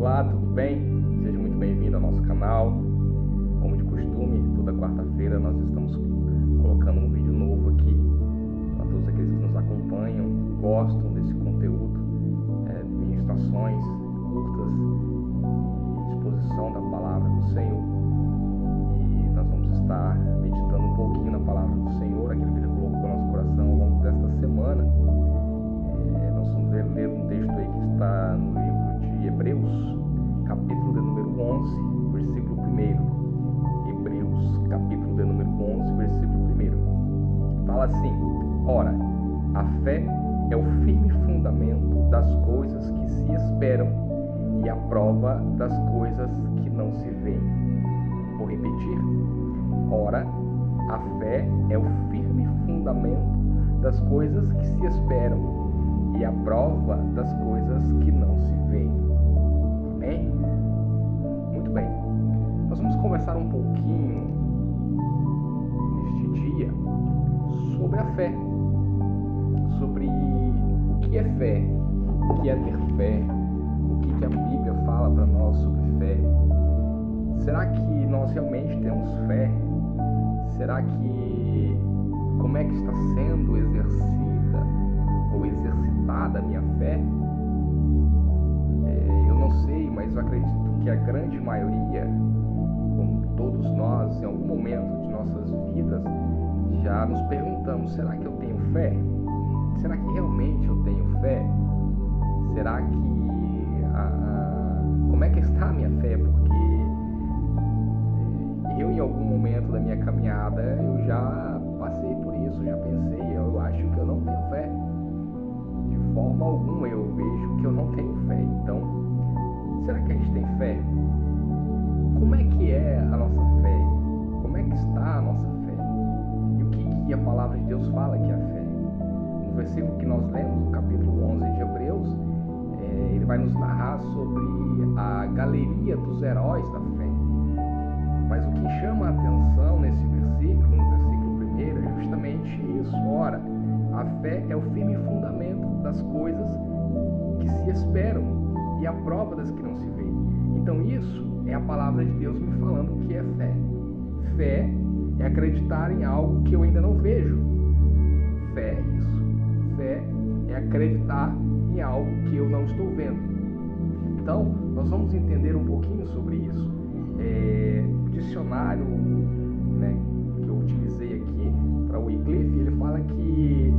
Olá, tudo bem? Seja muito bem-vindo ao nosso canal. Como de costume, toda quarta-feira nós estamos colocando um vídeo novo aqui para todos aqueles que nos acompanham, gostam desse conteúdo, de ministrações curtas e exposição da palavra do Senhor. E nós vamos estar meditando um pouquinho na palavra do Senhor, aquilo que Ele colocou no nosso coração ao longo desta semana. Nós vamos ler um texto aí que está no livro de Hebreus, capítulo de número 11, versículo 1. Hebreus, capítulo de número 11, versículo 1. Fala assim: ora, a fé é o firme fundamento das coisas que se esperam e a prova das coisas que não se veem. Vou repetir. Ora, a fé é o firme fundamento das coisas que se esperam e a prova das coisas que não se veem. Amém? Muito bem. Nós vamos conversar um pouquinho neste dia sobre a fé, sobre o que é fé, o que é ter fé, o que a Bíblia fala para nós sobre fé. Será que nós realmente temos fé? Será que como é que está sendo exercida ou exercitada a minha fé? Eu não sei, mas eu acredito que a grande maioria, como todos nós, em algum momento de nossas vidas, já nos perguntamos: será que eu tenho fé? Será que realmente eu tenho fé? Será que como é que está a minha fé? Porque eu, em algum momento da minha caminhada, eu já passei por isso, já pensei, eu acho que eu não tenho fé. De forma alguma eu vejo que eu não tenho fé. Então, será que a gente tem fé? Como é que é a nossa fé? Como é que está a nossa fé? E o que a palavra de Deus fala que é a fé? No versículo que nós lemos, no capítulo 11 de Hebreus, ele vai nos narrar sobre a galeria dos heróis da fé. Mas o que chama a atenção nesse versículo, no versículo 1, é justamente isso. Ora, a fé é o firme fundamento das coisas que se esperam e a prova das que não se veem. Então isso é a palavra de Deus me falando o que é fé. Fé é acreditar em algo que eu ainda não vejo. Fé é isso. Fé é acreditar em algo que eu não estou vendo. Então, nós vamos entender um pouquinho sobre isso. O dicionário, que eu utilizei aqui para o Wycliffe, ele fala que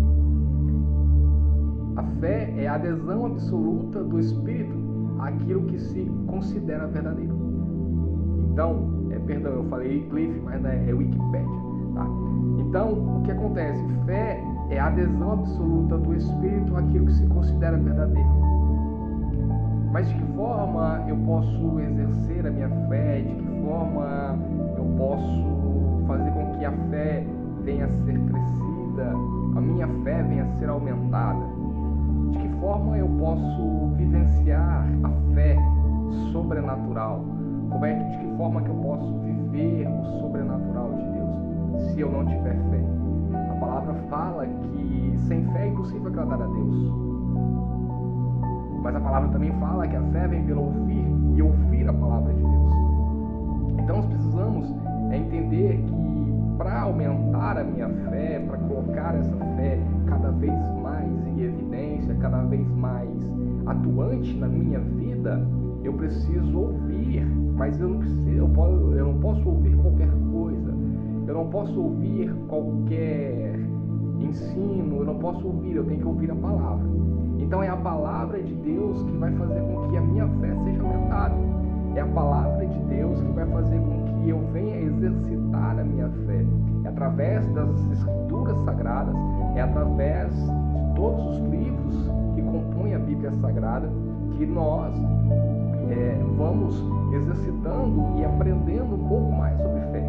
a fé é a adesão absoluta do espírito àquilo que se considera verdadeiro. Então, perdão, eu falei Wycliffe, mas é Wikipédia, tá? Então, o que acontece? Fé é a adesão absoluta do espírito àquilo que se considera verdadeiro. Mas de que forma eu posso exercer a minha fé? De que forma eu posso fazer com que a fé venha a ser crescida, a minha fé venha a ser aumentada? De que forma eu posso vivenciar a fé sobrenatural? De que forma que eu posso viver o sobrenatural de Deus se eu não tiver fé? A palavra fala que sem fé é impossível agradar a Deus. Mas a palavra também fala que a fé vem pelo ouvir e ouvir a palavra de Deus. Então nós precisamos entender que para aumentar a minha fé, para colocar essa fé cada vez mais em evidência, cada vez mais atuante na minha vida, eu preciso ouvir, mas eu não posso ouvir qualquer coisa, eu não posso ouvir qualquer ensino, eu não posso ouvir, eu tenho que ouvir a palavra. Então é a palavra de Deus que vai fazer com que a minha fé seja aumentada. É a palavra de Deus que vai fazer com que eu venha exercitar a minha fé. É através das escrituras sagradas, é através de todos os livros que compõem a Bíblia Sagrada que nós vamos exercitando e aprendendo um pouco mais sobre fé.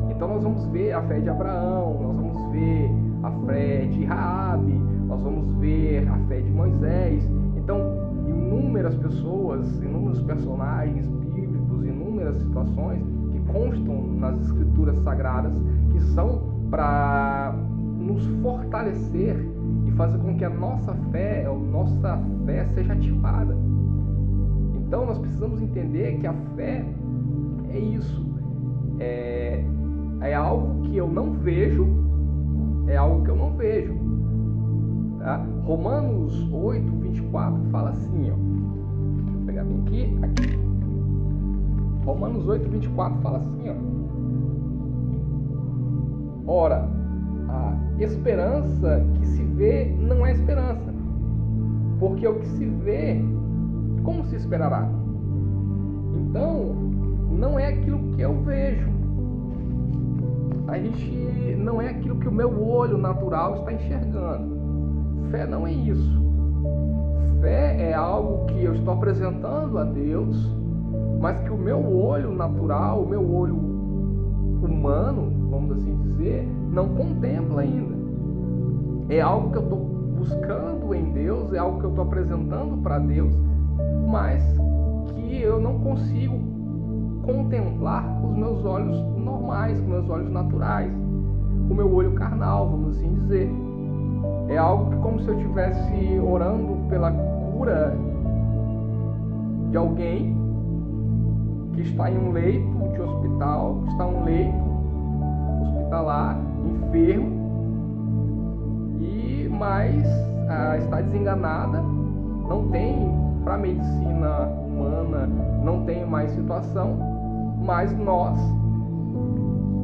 Então nós vamos ver a fé de Abraão, nós vamos ver a fé de Raabe, nós vamos ver a fé de Moisés. Então, inúmeras pessoas, inúmeros personagens bíblicos, inúmeras situações que constam nas escrituras sagradas, que são para nos fortalecer e fazer com que a nossa fé seja ativada. Então nós precisamos entender que a fé é isso, é algo que eu não vejo, tá? Romanos 8, 24 fala assim, ó. Deixa eu pegar bem aqui. Romanos 8, 24 fala assim, ó. Ora, a esperança que se vê não é esperança, porque o que se vê, como se esperará? Então, não é aquilo que eu vejo. Não é aquilo que o meu olho natural está enxergando. Fé não é isso. Fé é algo que eu estou apresentando a Deus, mas que o meu olho natural, o meu olho humano, vamos assim dizer, não contempla ainda. É algo que eu estou buscando em Deus, é algo que eu estou apresentando para Deus, mas que eu não consigo contemplar com os meus olhos normais, com os meus olhos naturais, com o meu olho carnal, vamos assim dizer. É algo que, como se eu estivesse orando pela cura de alguém que está em um leito de hospital, que está em um leito hospitalar, enfermo, mas está desenganada, não tem, para a medicina humana, não tem mais situação, mas nós,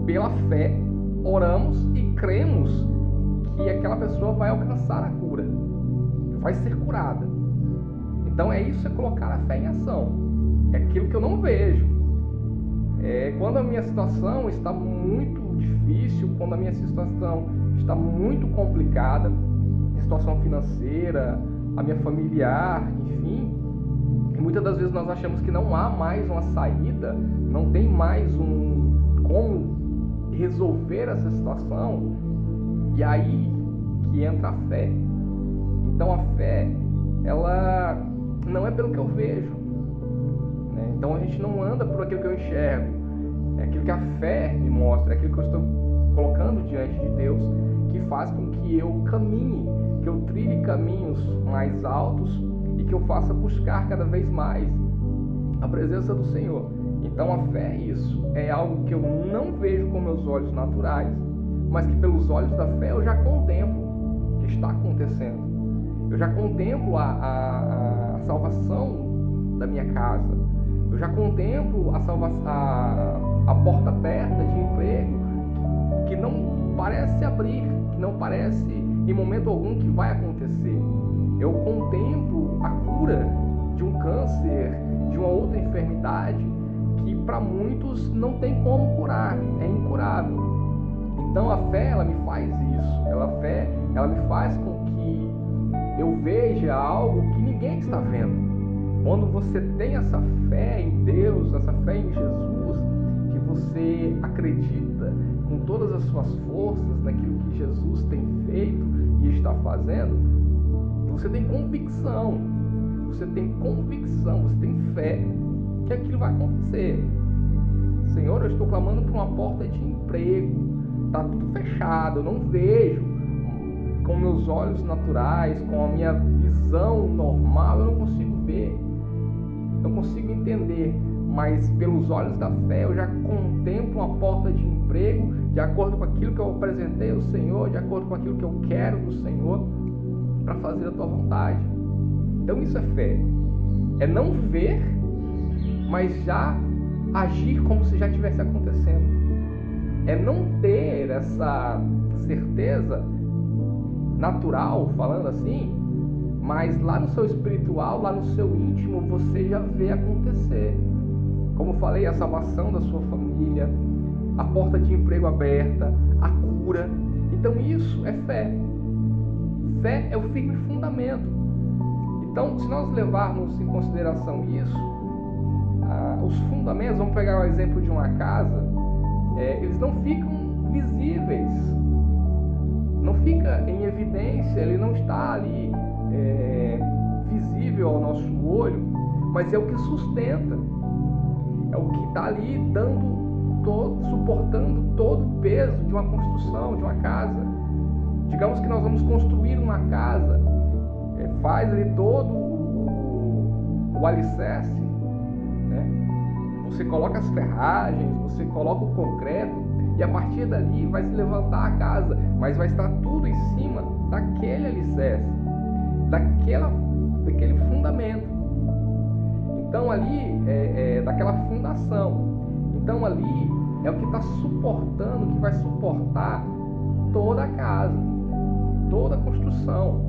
pela fé, oramos e cremos que aquela pessoa vai alcançar a cura, vai ser curada. Então isso é colocar a fé em ação. É aquilo que eu não vejo. Quando a minha situação está muito difícil, quando a minha situação está muito complicada, situação financeira, a minha familiar, enfim, e muitas das vezes nós achamos que não há mais uma saída, não tem mais como resolver essa situação, e aí que entra a fé. Então a fé, ela não é pelo que eu vejo, né? Então a gente não anda por aquilo que eu enxergo, é aquilo que a fé me mostra, é aquilo que eu estou colocando diante de Deus, que faz com que eu caminhe, que eu trilhe caminhos mais altos e que eu faça buscar cada vez mais a presença do Senhor. Então a fé é isso, é algo que eu não vejo com meus olhos naturais, mas que pelos olhos da fé eu já contemplo que está acontecendo. Eu já contemplo a salvação da minha casa, eu já contemplo a porta aberta de emprego que não parece abrir, que não parece em momento algum que vai acontecer. Eu contemplo a cura de um câncer, de uma outra enfermidade que para muitos não tem como curar, é incurável. Então a fé, ela me faz isso. Ela me faz com que eu veja algo que ninguém está vendo. Quando você tem essa fé em Deus, essa fé em Jesus, que você acredita com todas as suas forças naquilo que Jesus tem feito e está fazendo, você tem convicção, você tem fé que aquilo vai acontecer. Senhor, eu estou clamando por uma porta de emprego, está tudo fechado, eu não vejo com meus olhos naturais, com a minha visão normal, eu não consigo ver, não consigo entender, mas pelos olhos da fé eu já contemplo uma porta de emprego de acordo com aquilo que eu apresentei ao Senhor, de acordo com aquilo que eu quero do Senhor, para fazer a tua vontade. Então isso é fé, é não ver, mas já agir como se já estivesse acontecendo. É não ter essa certeza natural, falando assim, mas lá no seu espiritual, lá no seu íntimo, você já vê acontecer. Como falei, a salvação da sua família, a porta de emprego aberta, a cura. Então isso é fé. Fé é o firme fundamento. Então, se nós levarmos em consideração isso, os fundamentos, vamos pegar o exemplo de uma casa, eles não ficam visíveis, não fica em evidência, ele não está ali visível ao nosso olho, mas é o que sustenta, é o que está ali suportando todo o peso de uma construção, de uma casa. Digamos que nós vamos construir uma casa, faz ali todo o alicerce, né? Você coloca as ferragens, você coloca o concreto e a partir dali vai se levantar a casa, mas vai estar tudo em cima daquele alicerce, daquele fundamento. Então ali daquela fundação. Então ali é o que está suportando, que vai suportar toda a casa, toda a construção.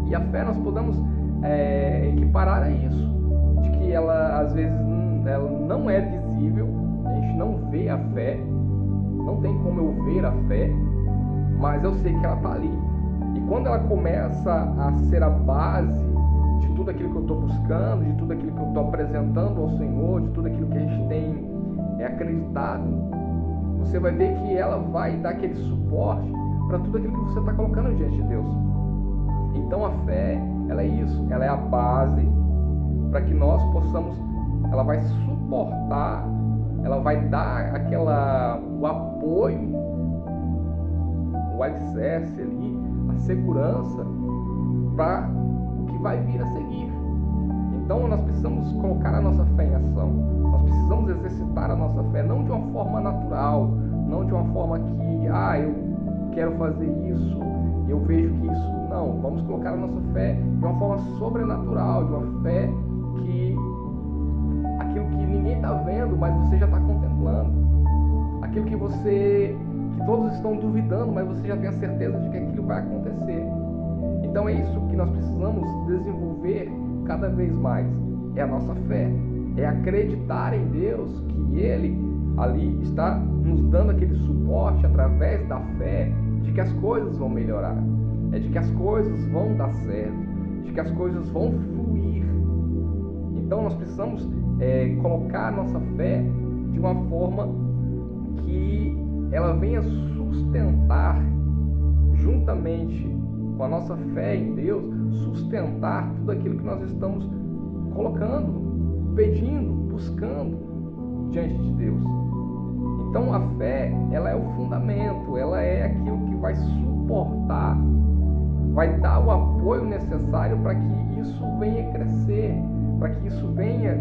E a fé nós podemos equiparar a isso, de que ela às vezes ela não é visível, a gente não vê a fé, não tem como eu ver a fé, mas eu sei que ela está ali. E quando ela começa a ser a base de tudo aquilo que eu estou buscando, de tudo aquilo que eu estou apresentando ao Senhor, de tudo aquilo que a gente tem acreditado, você vai ver que ela vai dar aquele suporte para tudo aquilo que você está colocando diante de Deus. Então a fé, ela é isso, ela é a base para que nós possamos, ela vai suportar, ela vai dar o apoio, o alicerce ali, a segurança para o que vai vir a seguir. Então nós precisamos colocar a nossa fé em ação, nós precisamos exercitar a nossa fé, não de uma forma natural, não de uma forma que, eu quero fazer isso, eu vejo que isso, não, vamos colocar a nossa fé de uma forma sobrenatural, de uma fé que aquilo que ninguém está vendo, mas você já está contemplando, aquilo que todos estão duvidando, mas você já tem a certeza de que aquilo vai acontecer. Então é isso que nós precisamos desenvolver cada vez mais, é a nossa fé, é acreditar em Deus, que Ele ali está nos dando aquele suporte através da fé, de que as coisas vão melhorar, de que as coisas vão dar certo, de que as coisas vão fluir. Então nós precisamos colocar a nossa fé de uma forma que ela venha sustentar, juntamente com a nossa fé em Deus, sustentar tudo aquilo que nós estamos colocando, pedindo, buscando diante de Deus. Então a fé, ela é o fundamento, ela é aquilo que vai suportar, vai dar o apoio necessário para que isso venha crescer, para que isso venha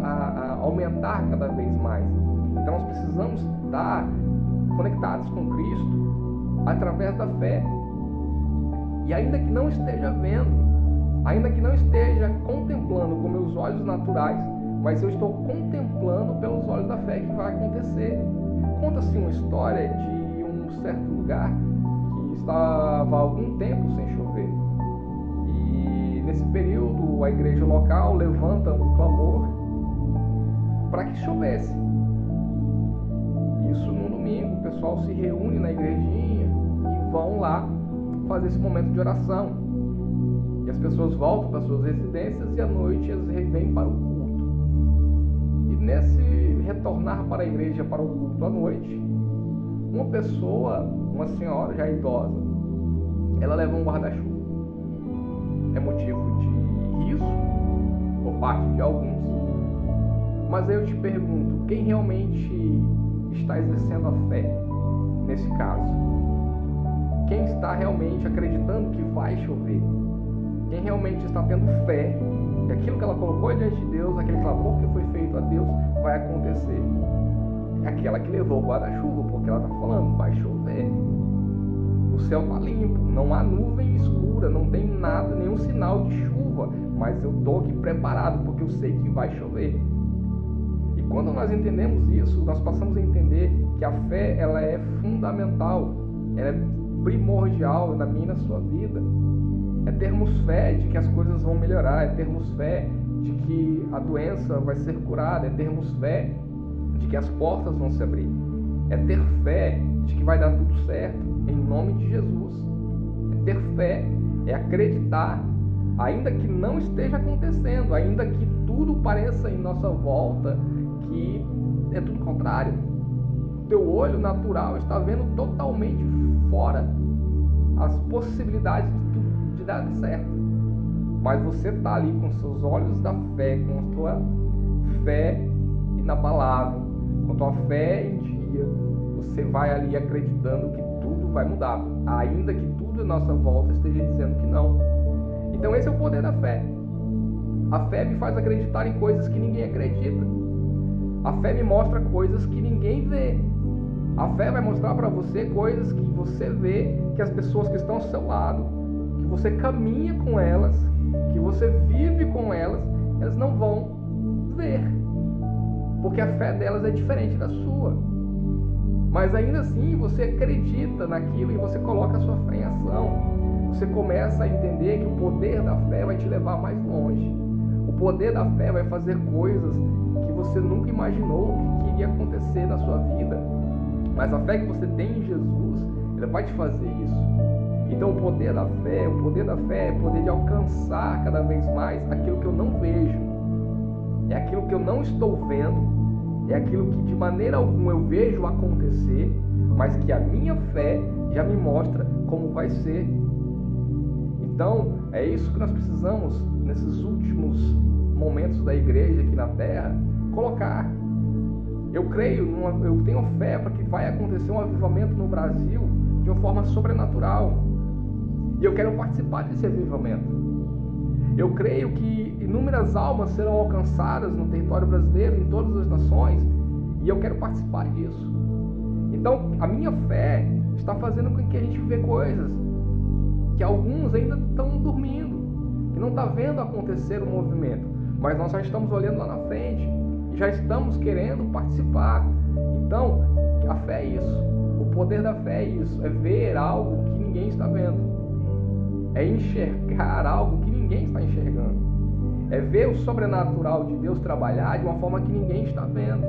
a aumentar cada vez mais. Então nós precisamos estar conectados com Cristo através da fé. E ainda que não esteja vendo, ainda que não esteja contemplando com meus olhos naturais, mas eu estou contemplando pelos olhos da fé que vai acontecer. Conta-se uma história de um certo lugar que estava há algum tempo sem chover. E nesse período a igreja local levanta um clamor para que chovesse. Isso no domingo, o pessoal se reúne na igrejinha e vão lá fazer esse momento de oração. E as pessoas voltam para suas residências e à noite elas vêm para o culto. E nesse retornar para a igreja, para o culto à noite, uma pessoa, uma senhora já idosa, ela leva um guarda-chuva. É motivo de riso por parte de alguns. Mas aí eu te pergunto, quem realmente está exercendo a fé nesse caso? Quem está realmente acreditando que vai chover? Quem realmente está tendo fé que aquilo que ela colocou diante de Deus, aquele clamor que foi feito a Deus, vai acontecer? É aquela que levou o guarda-chuva, porque ela está falando, vai chover. O céu está limpo, não há nuvem escura, não tem nada, nenhum sinal de chuva, mas eu estou aqui preparado, porque eu sei que vai chover. E quando nós entendemos isso, nós passamos a entender que a fé, ela é fundamental, ela é primordial na minha e na sua vida. É termos fé de que as coisas vão melhorar, é termos fé de que a doença vai ser curada, é termos fé de que as portas vão se abrir, é ter fé de que vai dar tudo certo, em nome de Jesus. É ter fé, é acreditar, ainda que não esteja acontecendo, ainda que tudo pareça em nossa volta que é tudo contrário. Teu olho natural está vendo totalmente fora as possibilidades de dar certo. Mas você está ali com seus olhos da fé, com a tua fé inabalável, com a tua fé em dia. Você vai ali acreditando que tudo vai mudar, ainda que tudo à nossa volta esteja dizendo que não. Então esse é o poder da fé. A fé me faz acreditar em coisas que ninguém acredita. A fé me mostra coisas que ninguém vê. A fé vai mostrar para você coisas que você vê, que as pessoas que estão ao seu lado, que você caminha com elas, que você vive com elas, elas não vão ver. Porque a fé delas é diferente da sua. Mas ainda assim você acredita naquilo e você coloca a sua fé em ação. Você começa a entender que o poder da fé vai te levar mais longe. O poder da fé vai fazer coisas que você nunca imaginou que iria acontecer na sua vida. Mas a fé que você tem em Jesus, ela vai te fazer isso. Então o poder da fé é o poder de alcançar cada vez mais aquilo que eu não vejo. É aquilo que eu não estou vendo. É aquilo que de maneira alguma eu vejo acontecer, mas que a minha fé já me mostra como vai ser. Então, é isso que nós precisamos, nesses últimos momentos da igreja aqui na Terra, colocar. Eu tenho fé para que vai acontecer um avivamento no Brasil de uma forma sobrenatural. E eu quero participar desse avivamento. Eu creio que inúmeras almas serão alcançadas no território brasileiro, em todas as nações, e eu quero participar disso. Então, a minha fé está fazendo com que a gente veja coisas que alguns ainda estão dormindo, que não está vendo acontecer o movimento, mas nós já estamos olhando lá na frente e já estamos querendo participar. Então, a fé é isso. O poder da fé é isso, é ver algo que ninguém está vendo. É enxergar algo que ninguém está enxergando. É ver o sobrenatural de Deus trabalhar de uma forma que ninguém está vendo.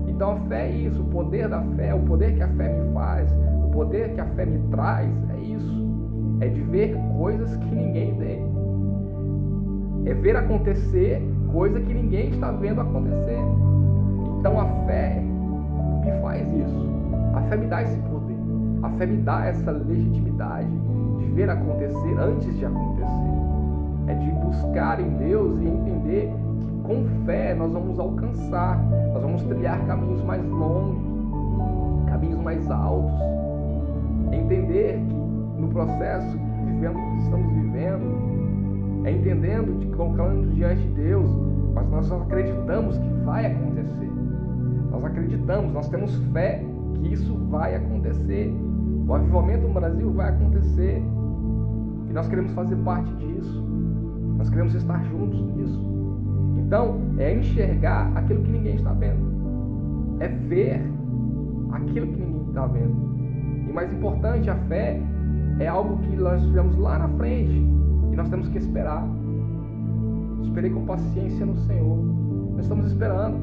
Então a fé é isso, o poder da fé, o poder que a fé me faz, o poder que a fé me traz, é isso. É de ver coisas que ninguém vê. É ver acontecer coisa que ninguém está vendo acontecer. Então a fé me faz isso. A fé me dá esse poder. A fé me dá essa legitimidade de ver acontecer antes de acontecer. É de buscar em Deus e entender que com fé nós vamos alcançar, nós vamos trilhar caminhos mais longos, caminhos mais altos. Entender que no processo que estamos vivendo, é entendendo, de colocando diante de Deus, mas nós acreditamos que vai acontecer. Nós acreditamos, nós temos fé que isso vai acontecer. O avivamento no Brasil vai acontecer. E nós queremos fazer parte disso. Nós queremos estar juntos nisso. Então, é enxergar aquilo que ninguém está vendo. É ver aquilo que ninguém está vendo. E mais importante, a fé é algo que nós tivemos lá na frente. E nós temos que esperar. Esperei com paciência no Senhor. Nós estamos esperando.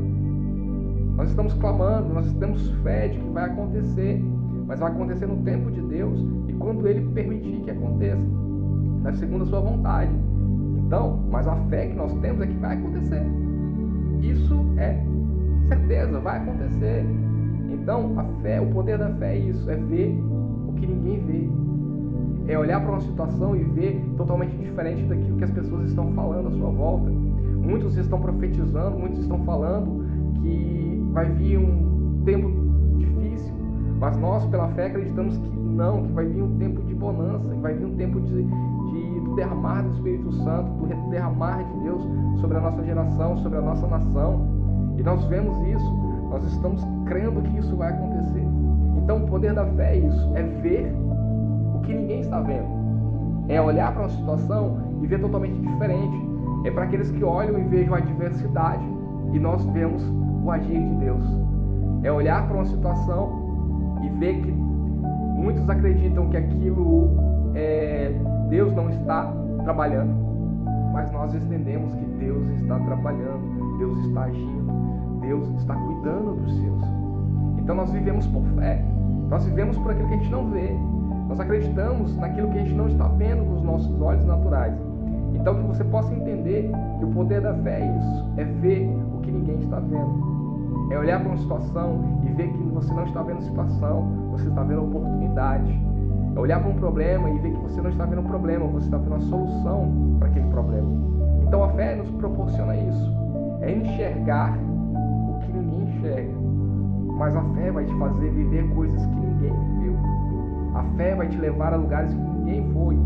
Nós estamos clamando. Nós temos fé de que vai acontecer. Mas vai acontecer no tempo de Deus e quando Ele permitir que aconteça, segundo a sua vontade. Então, mas a fé que nós temos é que vai acontecer. Isso é certeza, vai acontecer. Então, a fé, o poder da fé é isso, é ver o que ninguém vê. É olhar para uma situação e ver totalmente diferente daquilo que as pessoas estão falando à sua volta. Muitos estão profetizando, muitos estão falando que vai vir um tempo difícil. Mas nós, pela fé, acreditamos que não, que vai vir um tempo de bonança, que vai vir um tempo do derramar do Espírito Santo, do derramar de Deus sobre a nossa geração, sobre a nossa nação. E nós vemos isso, nós estamos crendo que isso vai acontecer. Então o poder da fé é isso, é ver o que ninguém está vendo. É olhar para uma situação e ver totalmente diferente. É para aqueles que olham e vejam a adversidade e nós vemos o agir de Deus. É olhar para uma situação e ver que muitos acreditam que aquilo Deus não está trabalhando, mas nós entendemos que Deus está trabalhando, Deus está agindo, Deus está cuidando dos seus. Então nós vivemos por fé, nós vivemos por aquilo que a gente não vê, nós acreditamos naquilo que a gente não está vendo com os nossos olhos naturais. Então que você possa entender que o poder da fé é isso, é ver o que ninguém está vendo. É olhar para uma situação e ver que você não está vendo a situação, você está vendo a oportunidade. É olhar para um problema e ver que você não está vendo um problema, você está vendo a solução para aquele problema. Então a fé nos proporciona isso. É enxergar o que ninguém enxerga. Mas a fé vai te fazer viver coisas que ninguém viveu. A fé vai te levar a lugares que ninguém foi.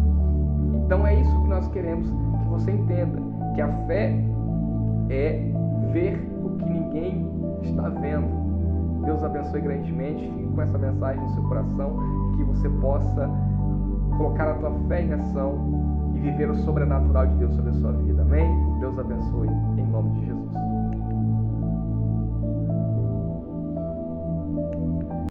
Então é isso que nós queremos que você entenda. Que a fé é ver o que ninguém está vendo. Deus abençoe grandemente. Fique com essa mensagem no seu coração, que você possa colocar a tua fé em ação e viver o sobrenatural de Deus sobre a sua vida. Amém? Deus abençoe, em nome de Jesus.